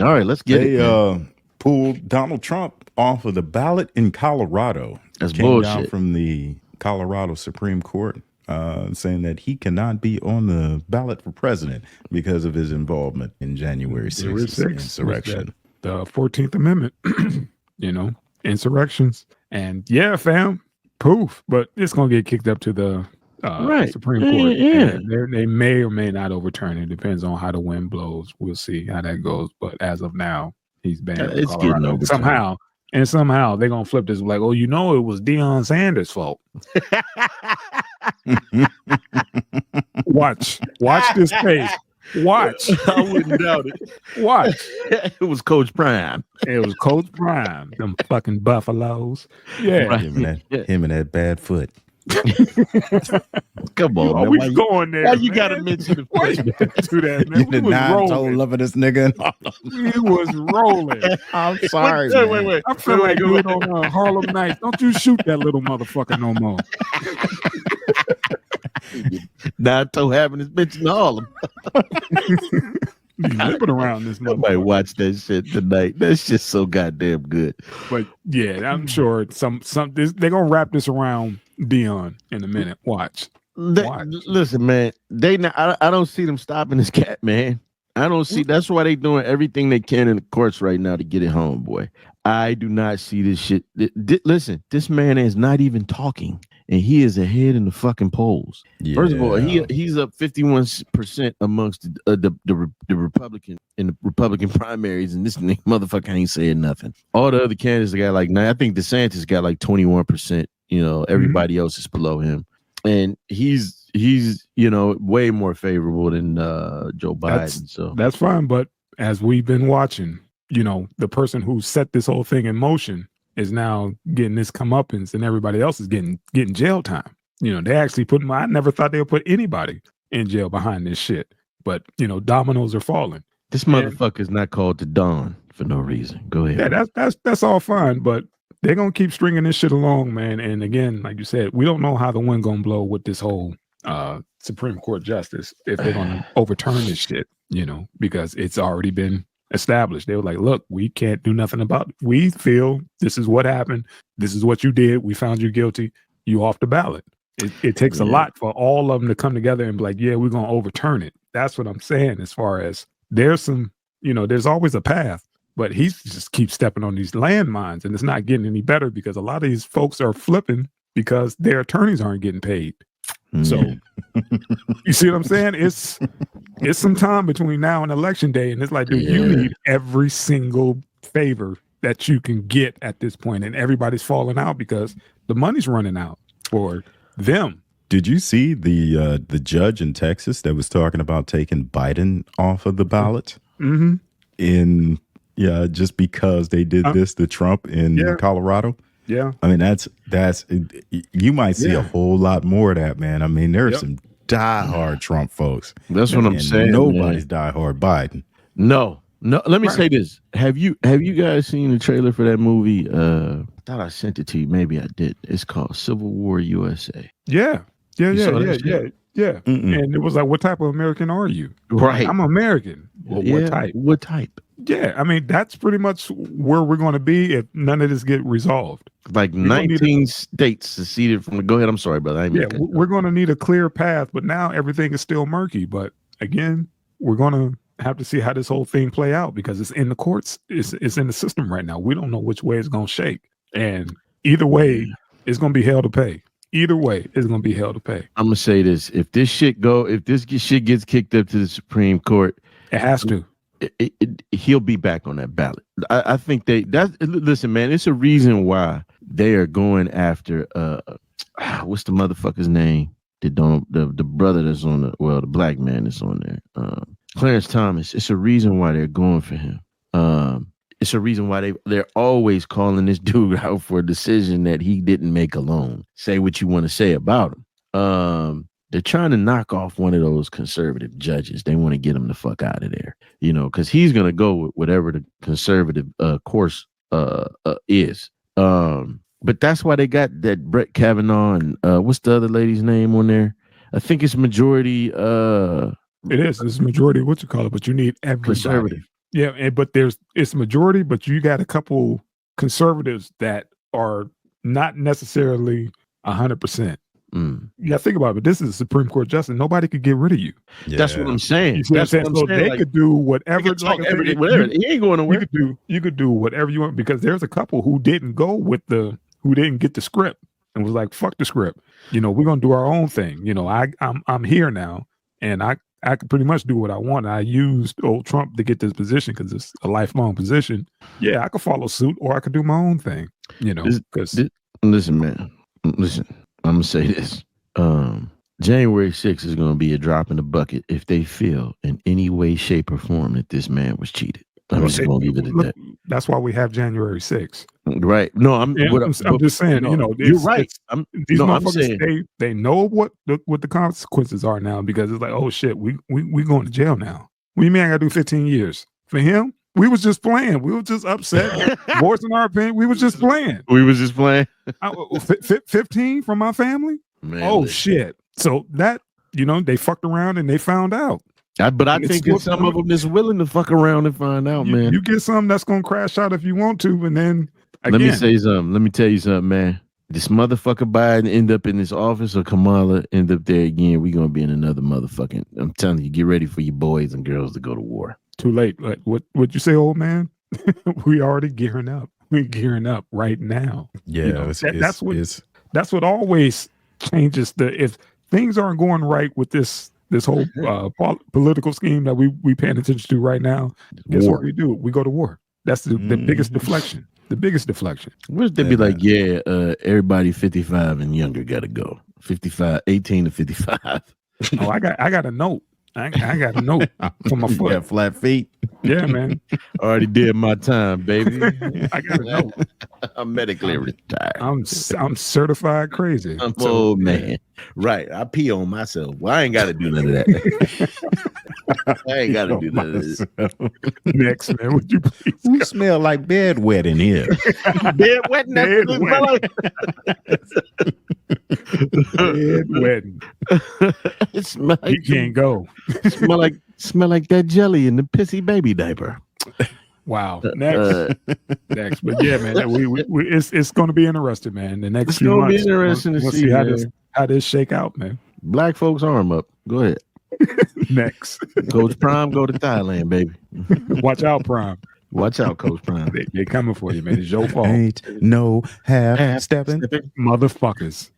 All right, let's get it. They pulled Donald Trump off of the ballot in Colorado. That's Came down bullshit. from the Colorado Supreme Court, saying that he cannot be on the ballot for president because of his involvement in January 6th insurrection. The 14th Amendment, insurrections. And yeah, fam, poof. But it's going to get kicked up to the Supreme Court. Yeah. And they may or may not overturn it. Depends on how the wind blows. We'll see how that goes. But as of now, he's banned. It's getting overturned. Somehow they're going to flip this like, oh, it was Deion Sanders' fault. Watch this tape. Watch. I wouldn't doubt it. Watch. It was Coach Prime. It was Coach Prime. Them fucking Buffaloes. Yeah. Right. Him and that bad foot. Come on, man. We going there. Why you gotta mention the Why you gotta do that, man? You did not love of this nigga. He was rolling. I'm sorry. Wait. I feel like doing on Harlem Nights. Don't you shoot that little motherfucker no more. Nato having his bitch in Harlem. Zipping around this I might watch that shit tonight. That's just so goddamn good. But yeah, I'm sure they're gonna wrap this around Deion in a minute. Watch. Listen, man. I don't see them stopping this cat, man. I don't see. That's why they doing everything they can in the courts right now to get it home, boy. I do not see this shit. Listen, this man is not even talking, and he is ahead in the fucking polls. Yeah. First of all, he's up 51% amongst the Republican in the Republican primaries, and this motherfucker ain't saying nothing. All the other candidates got like, I think DeSantis got like 21%. Everybody else is below him, and he's way more favorable than Joe Biden. That's fine, but as we've been watching, the person who set this whole thing in motion is now getting this comeuppance, and everybody else is getting jail time. They actually I never thought they would put anybody in jail behind this shit, but dominoes are falling. This motherfucker's not called to Dawn for no reason. Go ahead. Yeah, that's all fine, but they're gonna keep stringing this shit along, man. And again, like you said, we don't know how the wind gonna blow with this whole Supreme Court justice if they're gonna overturn this shit, because it's already been established. They were like, look, we can't do nothing about it. We feel this is what happened. This is what you did. We found you guilty. You off the ballot. It takes a lot for all of them to come together and be like, yeah, we're going to overturn it. That's what I'm saying. As far as there's there's always a path, but he just keeps stepping on these landmines, and it's not getting any better because a lot of these folks are flipping because their attorneys aren't getting paid. So you see what I'm saying? It's some time between now and election day, and it's like, dude, you need every single favor that you can get at this point, and everybody's falling out because the money's running out for them. Did you see the judge in Texas that was talking about taking Biden off of the ballot? Mm-hmm. Just because they did this to Trump in Colorado. Yeah, I mean that's you might see a whole lot more of that, man. I mean, there are some diehard Trump folks. That's what I'm saying. Nobody's diehard Biden. No. Let me say this: Have you guys seen the trailer for that movie? I thought I sent it to you. Maybe I did. It's called Civil War USA. Yeah. And it was like, what type of American are you? Right. I'm American. Well, what type? What type? Yeah, I mean, that's pretty much where we're going to be if none of this get resolved. Like 19 states seceded from the... Go ahead, I'm sorry, brother. We're going to need a clear path, but now everything is still murky. But again, we're going to have to see how this whole thing play out because it's in the courts. It's in the system right now. We don't know which way it's going to shake. And either way, it's going to be hell to pay. Either way, it's going to be hell to pay. I'm going to say this. If this shit gets kicked up to the Supreme Court... It has to. He'll be back on that ballot. I think listen, man, it's a reason why they are going after what's the motherfucker's name? The brother that's on the black man that's on there. Clarence Thomas. It's a reason why they're going for him. It's a reason why they're always calling this dude out for a decision that he didn't make alone. Say what you want to say about him. They're trying to knock off one of those conservative judges. They want to get him the fuck out of there, because he's going to go with whatever the conservative course is. But that's why they got that Brett Kavanaugh and what's the other lady's name on there? I think it's majority. It's majority. What you call it? But you need everybody. Conservative. Yeah, but it's majority, but you got a couple conservatives that are not necessarily 100%. Yeah, think about it. But this is a Supreme Court justice. Nobody could get rid of you. Yeah. That's what I'm saying. You see That's what I'm so saying. they could do whatever. Whatever. He ain't going nowhere. You could do whatever you want, because there's a couple who didn't get the script and was like, fuck the script. We're gonna do our own thing. I'm here now, and I can pretty much do what I want. I used old Trump to get this position because it's a lifelong position. Yeah, I could follow suit, or I could do my own thing. Listen, man. Listen, I'm gonna say this. January 6th is gonna be a drop in the bucket if they feel in any way, shape, or form that this man was cheated. I'm just gonna leave it at that. That's why we have January 6th. Right. No, I'm just saying, you're right. These motherfuckers, they know what the consequences are now, because it's like, oh shit, we going to jail now. What do you mean I gotta do 15 years? For him, we was just playing. We were just upset, voicing our opinion. We was just playing. 15 from my family? Man, shit. So that, they fucked around and they found out. But I think there's some of them that's willing to fuck around and find out, man. You get something that's gonna crash out if you want to, and then again. Let me say something. Let me tell you something, man. This motherfucker Biden end up in this office, or Kamala end up there again, we gonna be in another motherfucking. I'm telling you, get ready for your boys and girls to go to war. Too late. Like, what you say, old man? We already gearing up. We're gearing up right now. Yeah, that's what always changes if things aren't going right with this whole political scheme that we paying attention to right now. Guess what we do? We go to war. That's the biggest deflection. The biggest deflection. Wish they'd be like, everybody 55 and younger got to go. 18 to 55. Oh, I got a note. I got a note for my foot. You got flat feet. Yeah, man. Already did my time, baby. I got a note. I'm medically retired. I'm certified crazy. I'm old man. Right. I pee on myself. Well, I ain't got to do none of that. I ain't got to do none of this. Next, man, would you please? We smell like bed wet in here. Bed wet? Bed wet. Bed wet. It smell like you can't go. Smell like that jelly in the pissy baby diaper. Wow. Next. But yeah, man, it's going to be interesting, man. The next few months, it's going to be interesting to see how this shake out, man. Black folks arm up. Go ahead. Next. Coach Prime, go to Thailand, baby. Watch out, Prime. Watch out, Coach Prime. They coming for you, man. It's your fault. Ain't no half stepping. Motherfuckers.